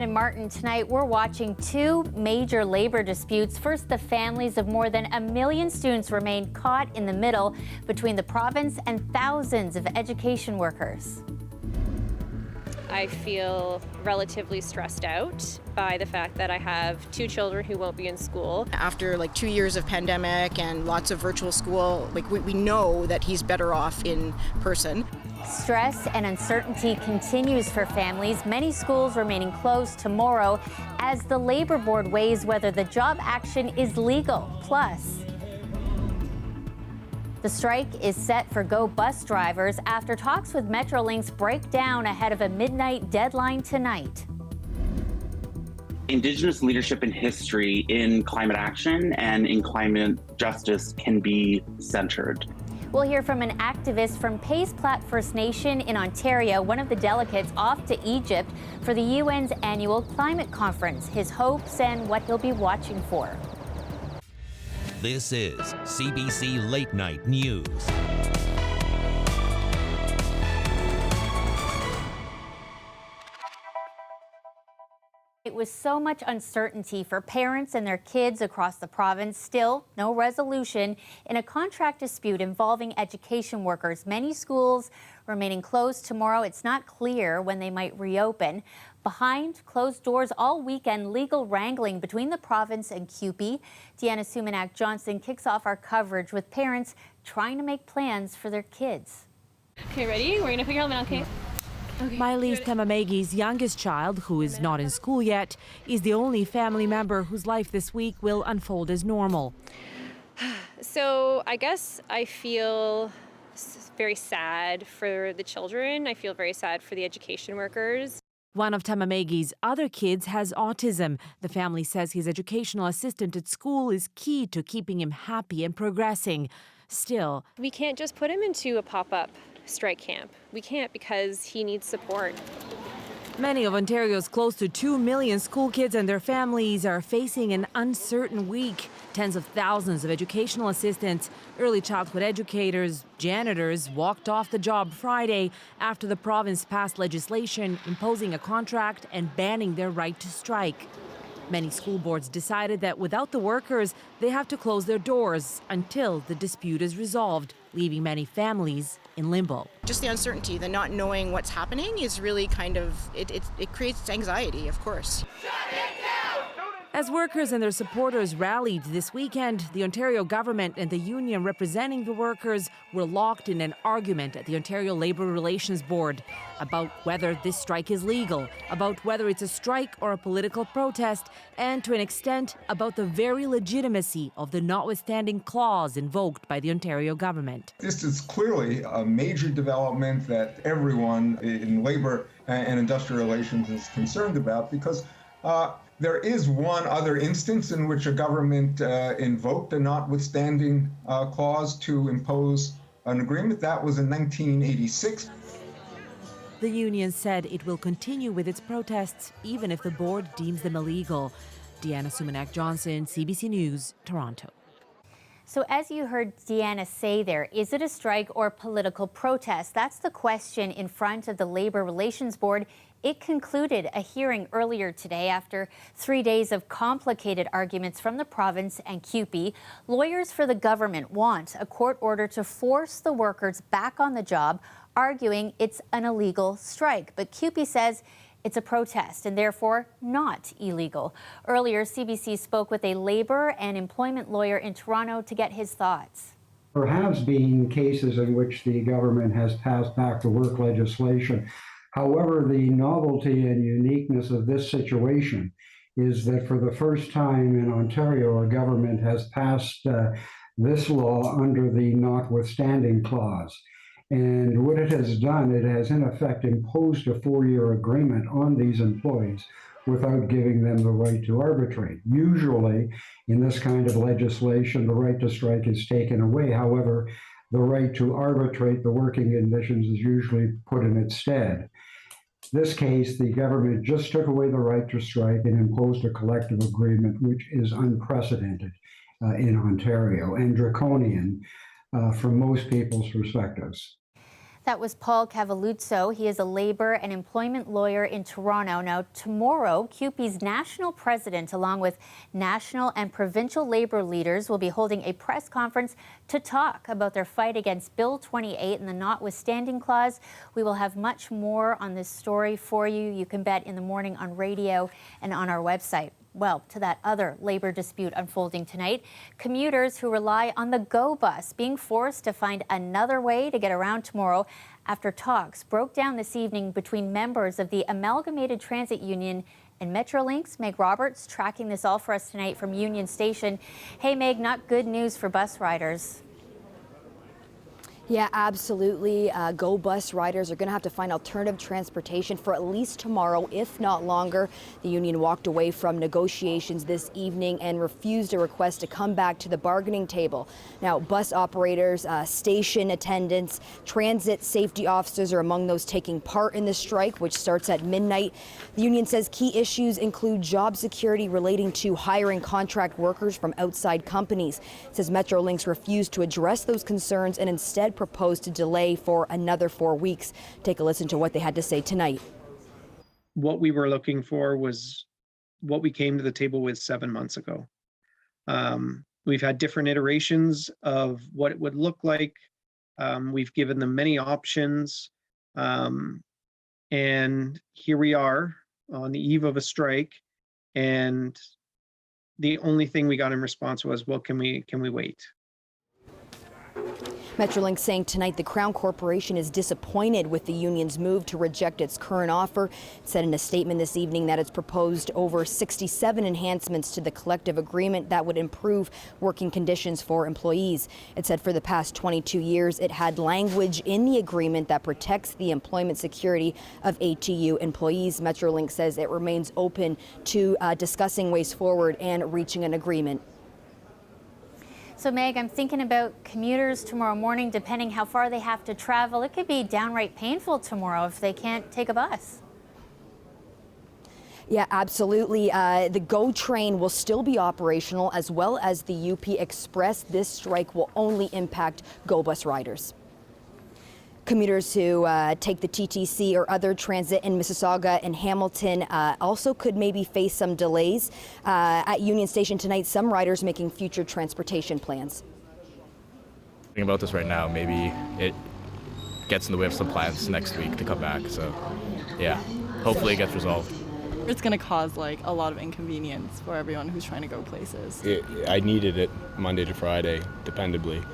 In Martin, tonight we're watching two major labor disputes. First, the families of more than 1 million students remain caught in the middle between the province and thousands of education workers. I feel relatively stressed out by the fact that I have 2 children who won't be in school. After 2 years of pandemic and lots of virtual school, we know that he's better off in person. Stress and uncertainty continues for families. Many schools remaining closed tomorrow as the Labor Board weighs whether the job action is legal. Plus, the strike is set for Go bus drivers after talks with Metrolinx break down ahead of a midnight deadline tonight. Indigenous leadership and history in climate action and in climate justice can be centered. We'll hear from an activist from Pays Plat First Nation in Ontario, one of the delegates off to Egypt for the UN's annual climate conference, his hopes and what he'll be watching for. This is CBC Late Night News. It was so much uncertainty for parents and their kids across the province. Still, no resolution in a contract dispute involving education workers. Many schools remaining closed tomorrow. It's not clear when they might reopen. Behind closed doors all weekend, legal wrangling between the province and CUPE. Deanna Sumanak-Johnson kicks off our coverage with parents trying to make plans for their kids. Okay, ready? We're gonna put your helmet on, okay? Miley's Tamamegi's youngest child, who is not in school yet, is the only family member whose life this week will unfold as normal. So I guess I feel very sad for the children. I feel very sad for the education workers. One of Tamamegi's other kids has autism. The family says his educational assistant at school is key to keeping him happy and progressing. Still, We can't just put him into a pop-up strike camp. We can't because he needs support. many of Ontario's close to 2 million school kids and their families are facing an uncertain week. Tens of thousands of educational assistants, early childhood educators, janitors walked off the job Friday after the province passed legislation imposing a contract and banning their right to strike. Many school boards decided that without the workers, they have to close their doors until the dispute is resolved, leaving many families in limbo. Just the uncertainty, the not knowing what's happening is really it creates anxiety, of course. As workers and their supporters rallied this weekend, the Ontario government and the union representing the workers were locked in an argument at the Ontario Labour Relations Board about whether this strike is legal, about whether it's a strike or a political protest, and to an extent about the very legitimacy of the notwithstanding clause invoked by the Ontario government. This is clearly a major development that everyone in labor and industrial relations is concerned about because there is one other instance in which a government invoked a notwithstanding clause to impose an agreement. That was in 1986. The union said it will continue with its protests even if the board deems them illegal. Deanna Sumanak-Johnson, CBC News, Toronto. So as you heard Deanna say there, is it a strike or political protest? That's the question in front of the Labour Relations Board. It concluded a hearing earlier today after 3 days of complicated arguments from the province and CUPE. Lawyers for the government want a court order to force the workers back on the job, arguing it's an illegal strike. But CUPE says it's a protest and therefore not illegal. Earlier, CBC spoke with a labour and employment lawyer in Toronto to get his thoughts. There has been cases in which the government has passed back to work legislation. However, the novelty and uniqueness of this situation is that for the first time in Ontario, a government has passed this law under the notwithstanding clause. And what it has done, it has in effect imposed a 4-year agreement on these employees without giving them the right to arbitrate. Usually, in this kind of legislation, the right to strike is taken away. However, the right to arbitrate the working conditions is usually put in its stead. In this case, the government just took away the right to strike and imposed a collective agreement, which is unprecedented in Ontario and draconian from most people's perspectives. That was Paul Cavalluzzo. He is a labor and employment lawyer in Toronto. Now, tomorrow, CUPE's national president, along with national and provincial labor leaders, will be holding a press conference to talk about their fight against Bill 28 and the notwithstanding clause. We will have much more on this story for you. You can bet in the morning on radio and on our website. Well, to that other labor dispute unfolding tonight, commuters who rely on the GO bus being forced to find another way to get around tomorrow after talks broke down this evening between members of the Amalgamated Transit Union and Metrolinx. Meg Roberts tracking this all for us tonight from Union Station. Hey, Meg, not good news for bus riders. Yeah, absolutely. GO bus riders are going to have to find alternative transportation for at least tomorrow, if not longer. The union walked away from negotiations this evening and refused a request to come back to the bargaining table. Now, bus operators, station attendants, transit safety officers are among those taking part in the strike, which starts at midnight. The union says key issues include job security relating to hiring contract workers from outside companies. It says Metrolinx refused to address those concerns and instead proposed to delay for another 4 weeks. Take a listen to what they had to say tonight. What we were looking for was what we came to the table with 7 months ago. We've had different iterations of what it would look like. We've given them many options. And here we are on the eve of a strike. And the only thing we got in response was, well, can we wait? Metrolinx saying tonight the Crown Corporation is disappointed with the union's move to reject its current offer. It said in a statement this evening that it's proposed over 67 enhancements to the collective agreement that would improve working conditions for employees. It said for the past 22 years it had language in the agreement that protects the employment security of ATU employees. Metrolinx says it remains open to discussing ways forward and reaching an agreement. So, Meg, I'm thinking about commuters tomorrow morning, depending how far they have to travel. It could be downright painful tomorrow if they can't take a bus. Yeah, absolutely. The GO train will still be operational, as well as the UP Express. This strike will only impact GO bus riders. Commuters who take the TTC or other transit in Mississauga and Hamilton also could maybe face some delays. At Union Station tonight, some riders making future transportation plans. Thinking about this right now, maybe it gets in the way of some plans next week to come back. So, yeah, hopefully it gets resolved. It's going to cause like a lot of inconvenience for everyone who's trying to go places. I needed it Monday to Friday, dependably.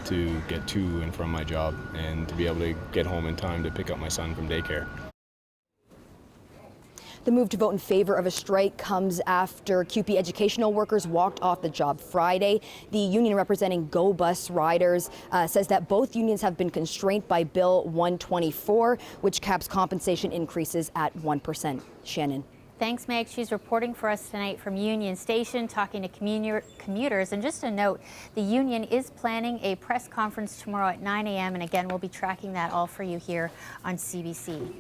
To get to and from my job and to be able to get home in time to pick up my son from daycare. The move to vote in favor of a strike comes after CUPE educational workers walked off the job Friday. The union representing GO bus riders says that both unions have been constrained by Bill 124, which caps compensation increases at 1%. Shannon. Thanks, Meg. She's reporting for us tonight from Union Station, talking to commuters. And just a note, the union is planning a press conference tomorrow at 9 a.m. And again, we'll be tracking that all for you here on CBC.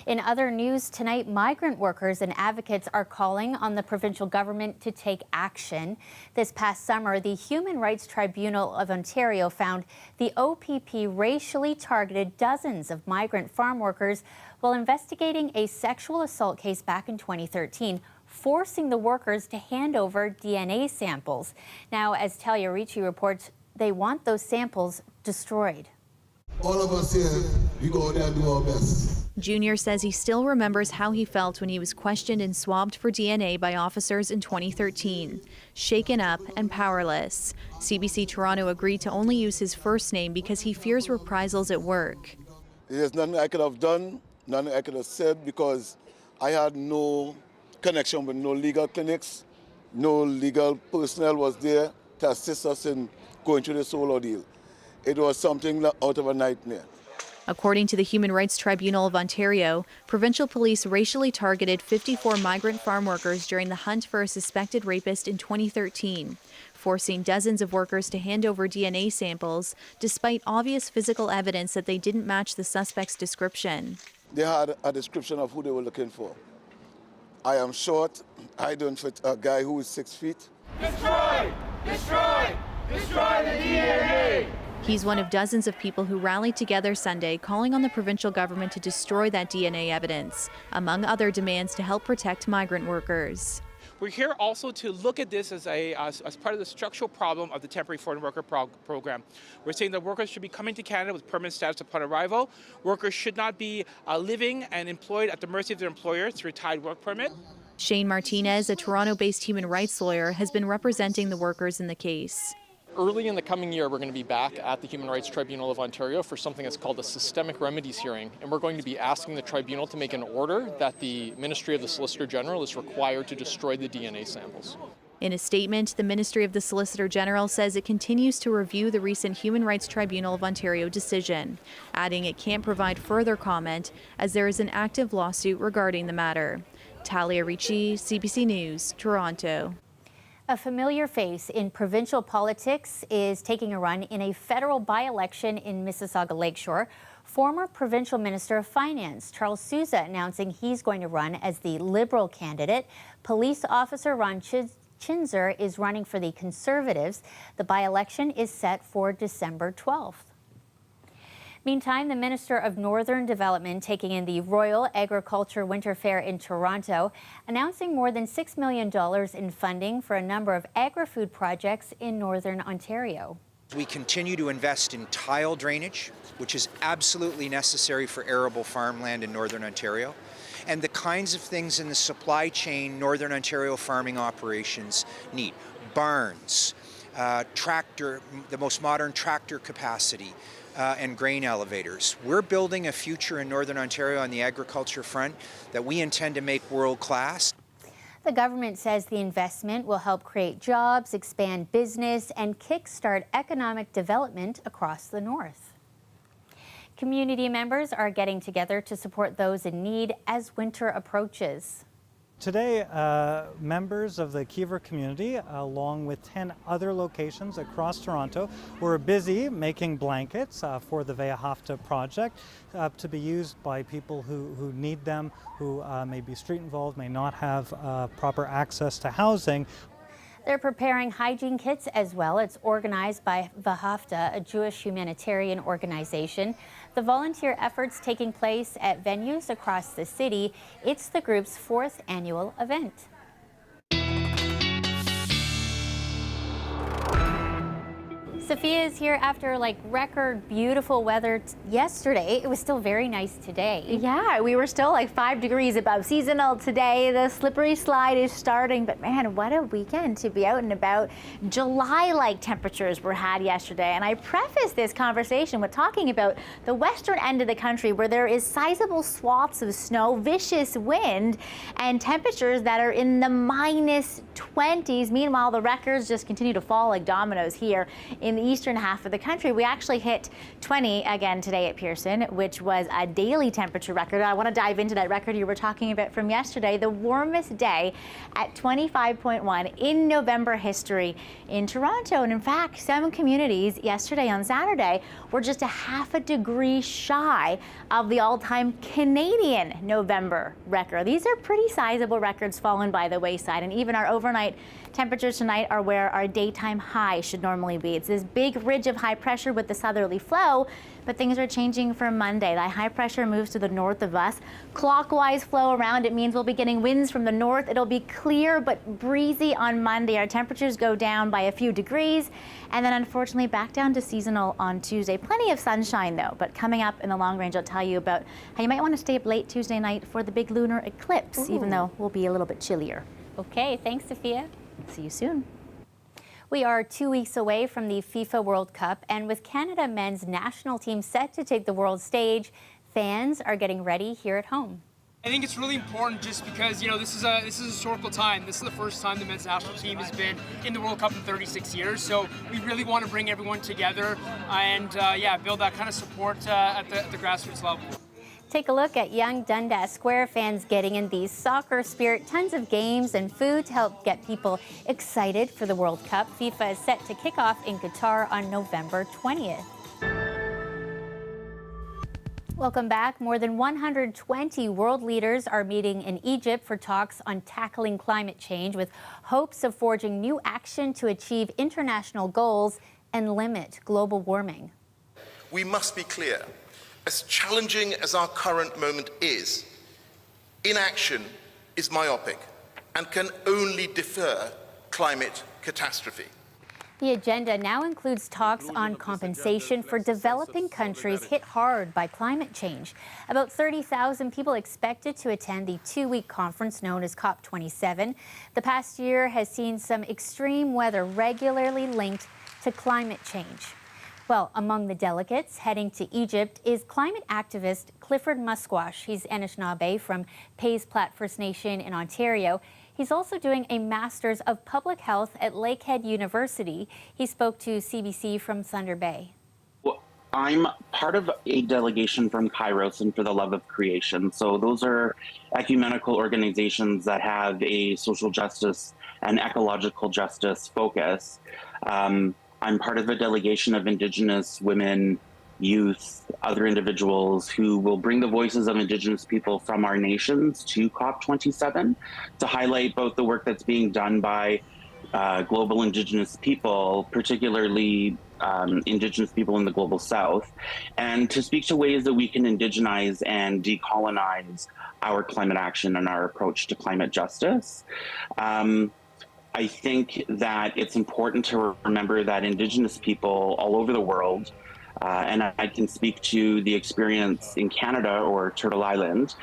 In other news tonight, migrant workers and advocates are calling on the provincial government to take action. This past summer, the Human Rights Tribunal of Ontario found the OPP racially targeted dozens of migrant farm workers while investigating a sexual assault case back in 2013, forcing the workers to hand over DNA samples. Now, as Talia Ricci reports, they want those samples destroyed. All of us here, we go out there and do our best. Junior says he still remembers how he felt when he was questioned and swabbed for DNA by officers in 2013. Shaken up and powerless. CBC Toronto agreed to only use his first name because he fears reprisals at work. There's nothing I could have done, nothing I could have said, because I had no connection with no legal clinics. No legal personnel was there to assist us in going through this whole ordeal. It was something out of a nightmare. According to the Human Rights Tribunal of Ontario, provincial police racially targeted 54 migrant farm workers during the hunt for a suspected rapist in 2013, forcing dozens of workers to hand over DNA samples despite obvious physical evidence that they didn't match the suspect's description. They had a description of who they were looking for. I am short. I don't fit a guy who is 6 feet. Destroy! Destroy! Destroy the DNA! He's one of dozens of people who rallied together Sunday calling on the provincial government to destroy that DNA evidence, among other demands to help protect migrant workers. We're here also to look at this as part of the structural problem of the temporary foreign worker program. We're saying that workers should be coming to Canada with permanent status upon arrival. Workers should not be living and employed at the mercy of their employer through a tied work permit. Shane Martinez, a Toronto-based human rights lawyer, has been representing the workers in the case. Early in the coming year, we're going to be back at the Human Rights Tribunal of Ontario for something that's called a systemic remedies hearing, and we're going to be asking the tribunal to make an order that the Ministry of the Solicitor General is required to destroy the DNA samples. In a statement, the Ministry of the Solicitor General says it continues to review the recent Human Rights Tribunal of Ontario decision, adding it can't provide further comment as there is an active lawsuit regarding the matter. Talia Ricci, CBC News, Toronto. A familiar face in provincial politics is taking a run in a federal by-election in Mississauga Lakeshore. Former Provincial Minister of Finance Charles Sousa announcing he's going to run as the Liberal candidate. Police officer Ron Chinzer is running for the Conservatives. The by-election is set for December 12th. Meantime, the Minister of Northern Development taking in the Royal Agriculture Winter Fair in Toronto, announcing more than $6 million in funding for a number of agri-food projects in Northern Ontario. We continue to invest in tile drainage, which is absolutely necessary for arable farmland in Northern Ontario, and the kinds of things in the supply chain Northern Ontario farming operations need. Barns, the most modern tractor capacity, and grain elevators. We're building a future in Northern Ontario on the agriculture front that we intend to make world-class. The government says the investment will help create jobs, expand business, and kickstart economic development across the north. Community members are getting together to support those in need as winter approaches. Today, members of the Kiever community, along with 10 other locations across Toronto, were busy making blankets for the Veahafta project to be used by people who need them, who may be street involved, may not have proper access to housing. They're preparing hygiene kits as well. It's organized by Veahafta, a Jewish humanitarian organization. The volunteer efforts taking place at venues across the city. It's the group's 4th annual event. Sophia is here after record beautiful weather yesterday. It was still very nice today. Yeah, we were still 5 degrees above seasonal today. The slippery slide is starting, but man, what a weekend to be out and about. July-like temperatures were had yesterday, and I preface this conversation with talking about the western end of the country where there is sizable swaths of snow, vicious wind, and temperatures that are in the -20s. Meanwhile, the records just continue to fall like dominoes here in the eastern half of the country. We actually hit 20 again today at Pearson, which was a daily temperature record. I want to dive into that record you were talking about from yesterday, the warmest day at 25.1 in November history in Toronto. And in fact, some communities yesterday on Saturday were just a half a degree shy of the all-time Canadian November record. These are pretty sizable records fallen by the wayside, and even our overnight temperatures tonight are where our daytime high should normally be. It's this big ridge of high pressure with the southerly flow, but things are changing for Monday. That high pressure moves to the north of us. Clockwise flow around, it means we'll be getting winds from the north. It'll be clear but breezy on Monday. Our temperatures go down by a few degrees, and then unfortunately back down to seasonal on Tuesday. Plenty of sunshine though, but coming up in the long range, I'll tell you about how you might want to stay up late Tuesday night for the big lunar eclipse, even though we'll be a little bit chillier. Okay, thanks, Sophia. See you soon. We are 2 weeks away from the FIFA World Cup, and with Canada men's national team set to take the world stage, fans are getting ready here at home. I think it's really important just because, this is a historical time. This is the first time the men's national team has been in the World Cup in 36 years. So we really want to bring everyone together and, build that kind of support at the grassroots level. Take a look at young Dundas Square fans getting in the soccer spirit. Tons of games and food to help get people excited for the World Cup. FIFA is set to kick off in Qatar on November 20th. Welcome back. More than 120 world leaders are meeting in Egypt for talks on tackling climate change with hopes of forging new action to achieve international goals and limit global warming. We must be clear. As challenging as our current moment is, inaction is myopic and can only defer climate catastrophe. The agenda now includes talks on compensation for developing countries hit hard by climate change. About 30,000 people expected to attend the two-week conference known as COP27. The past year has seen some extreme weather regularly linked to climate change. Well, among the delegates heading to Egypt is climate activist Clifford Musquash. He's Anishinaabe from Pays Plat First Nation in Ontario. He's also doing a Master's of Public Health at Lakehead University. He spoke to CBC from Thunder Bay. Well, I'm part of a delegation from Kairos and For the Love of Creation. So those are ecumenical organizations that have a social justice and ecological justice focus. I'm part of a delegation of Indigenous women, youth, other individuals who will bring the voices of Indigenous people from our nations to COP27 to highlight both the work that's being done by global Indigenous people, particularly Indigenous people in the global South, and to speak to ways that we can indigenize and decolonize our climate action and our approach to climate justice. I think that it's important to remember that Indigenous people all over the world, and I can speak to the experience in Canada or Turtle Island,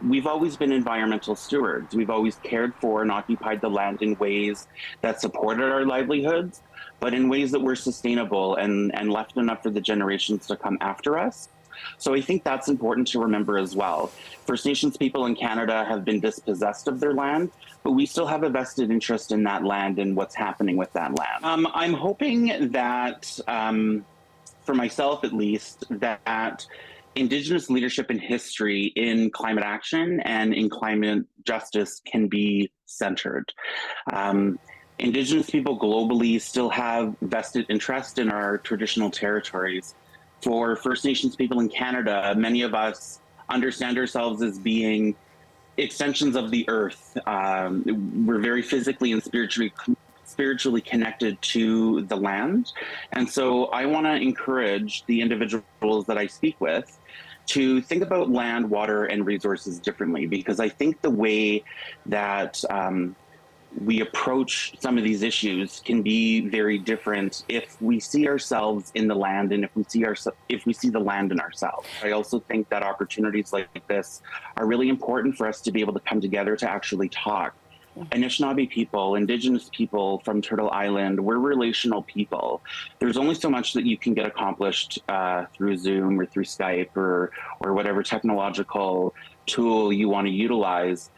we've always been environmental stewards. We've always cared for and occupied the land in ways that supported our livelihoods, but in ways that were sustainable and left enough for the generations to come after us. So I think that's important to remember as well. First Nations people in Canada have been dispossessed of their land, but we still have a vested interest in that land and what's happening with that land. I'm hoping that, for myself at least, that Indigenous leadership and history in climate action and in climate justice can be centered. Indigenous people globally still have vested interest in our traditional territories. For First Nations people in Canada, many of us understand ourselves as being extensions of the earth. We're very physically and spiritually connected to the land. And so I want to encourage the individuals that I speak with to think about land, water, and resources differently, because I think the way that we approach some of these issues can be very different if we see ourselves in the land and if we see the land in ourselves. I also think that opportunities like this are really important for us to be able to come together to actually talk. Anishinaabe people, Indigenous people from Turtle Island, we're relational people. There's only so much that you can get accomplished through Zoom or through Skype or whatever technological tool you want to utilize.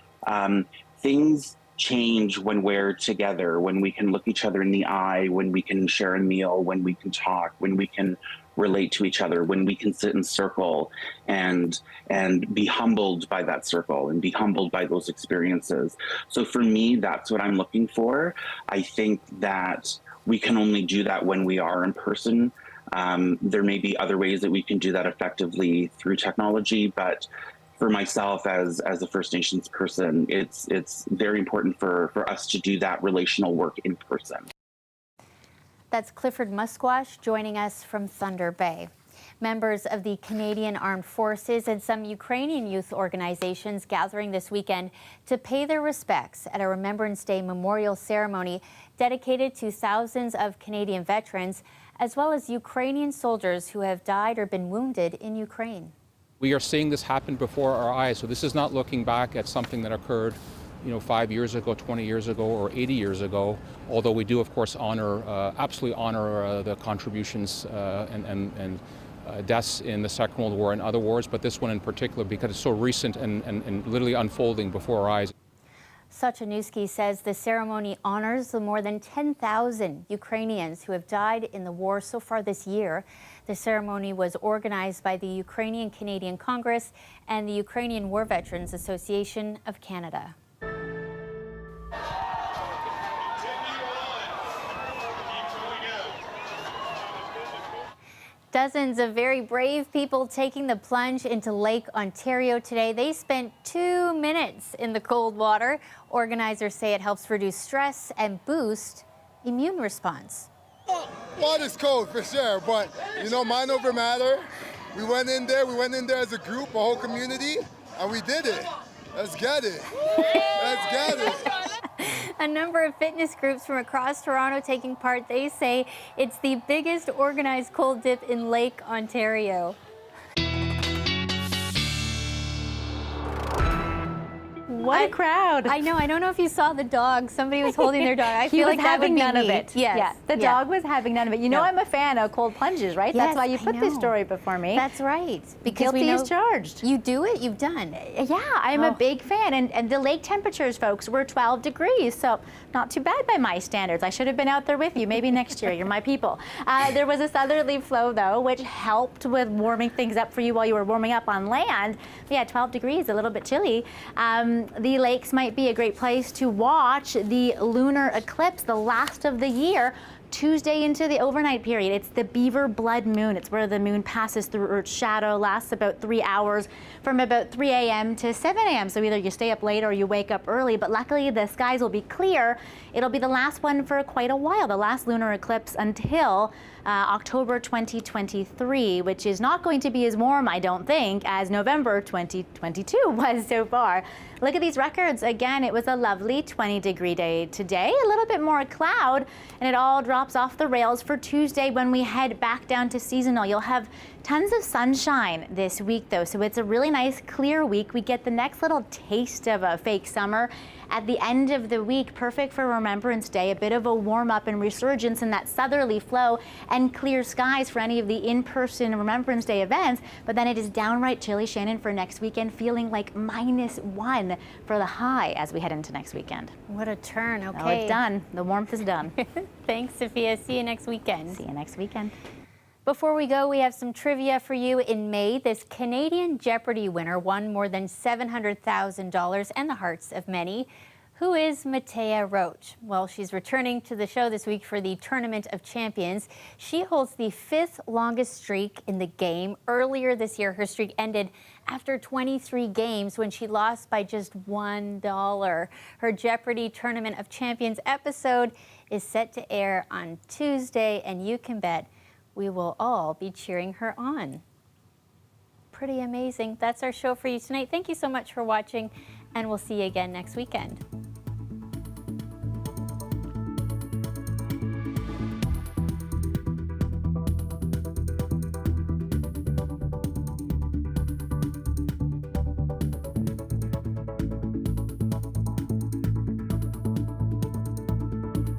Things change when we're together, when we can look each other in the eye, when we can share a meal, when we can talk, when we can relate to each other, when we can sit in circle and be humbled by that circle and be humbled by those experiences. So for me, that's what I'm looking for. I think that we can only do that when we are in person. There may be other ways that we can do that effectively through technology, but for myself as a First Nations person, it's very important for us to do that relational work in person. That's Clifford Musquash joining us from Thunder Bay. Members of the Canadian Armed Forces and some Ukrainian youth organizations gathering this weekend to pay their respects at a Remembrance Day memorial ceremony dedicated to thousands of Canadian veterans, as well as Ukrainian soldiers who have died or been wounded in Ukraine. We are seeing this happen before our eyes. So this is not looking back at something that occurred, 5 years ago, 20 years ago, or 80 years ago. Although we do, of course, absolutely honor the contributions and deaths in the Second World War and other wars, but this one in particular because it's so recent and literally unfolding before our eyes. Sachanowski says the ceremony honors the more than 10,000 Ukrainians who have died in the war so far this year. The ceremony was organized by the Ukrainian Canadian Congress and the Ukrainian War Veterans Association of Canada. Dozens of very brave people taking the plunge into Lake Ontario today. They spent 2 minutes in the cold water. Organizers say it helps reduce stress and boost immune response. Water's cold for sure, but you know, mind over matter. We went in there as a group, a whole community, and we did it. Let's get it. Let's get it. A number of fitness groups from across Toronto taking part. They say it's the biggest organized cold dip in Lake Ontario. What a crowd. I know. I don't know if you saw the dog. Somebody was holding their dog. I feel like that would be none of me. it. Yes. Yeah, the dog was having none of it. You know, No. I'm a fan of cold plunges, right? Yes, That's why you I put this know. story before me. That's right. Because Guilty as charged. You do it, you've done. Yeah, I'm a big fan. And the lake temperatures, folks, were 12 degrees. So not too bad by my standards. I should have been out there with you. Maybe next year. You're my people. There was a southerly flow, though, which helped with warming things up for you while you were warming up on land. Yeah, 12 degrees, a little bit chilly. The lakes might be a great place to watch the lunar eclipse, the last of the year, Tuesday into the overnight period. It's the Beaver Blood Moon. It's where the moon passes through Earth's shadow, lasts about 3 hours from about 3 a.m. to 7 a.m. So either you stay up late or you wake up early, but luckily the skies will be clear. It'll be the last one for quite a while, the last lunar eclipse until October 2023, which is not going to be as warm, I don't think, as November 2022 was so far. Look at these records. Again, it was a lovely 20-degree day today, a little bit more cloud, and it all drops off the rails for Tuesday when we head back down to seasonal. You'll have tons of sunshine this week, though, so it's a really nice, clear week. We get the next little taste of a fake summer at the end of the week, perfect for Remembrance Day, a bit of a warm-up and resurgence in that southerly flow and clear skies for any of the in-person Remembrance Day events, but then it is downright chilly, Shannon, for next weekend, feeling like -1 for the high as we head into next weekend. What a turn. Okay. Oh, it's done. The warmth is done. Thanks, Sophia. See you next weekend. See you next weekend. Before we go, we have some trivia for you. In May, this Canadian Jeopardy winner won more than $700,000 and the hearts of many. Who is Matea Roach? Well, she's returning to the show this week for the Tournament of Champions. She holds the 5th longest streak in the game. Earlier this year, her streak ended after 23 games when she lost by just $1. Her Jeopardy Tournament of Champions episode is set to air on Tuesday, and you can bet we will all be cheering her on. Pretty amazing. That's our show for you tonight. Thank you so much for watching, and we'll see you again next weekend.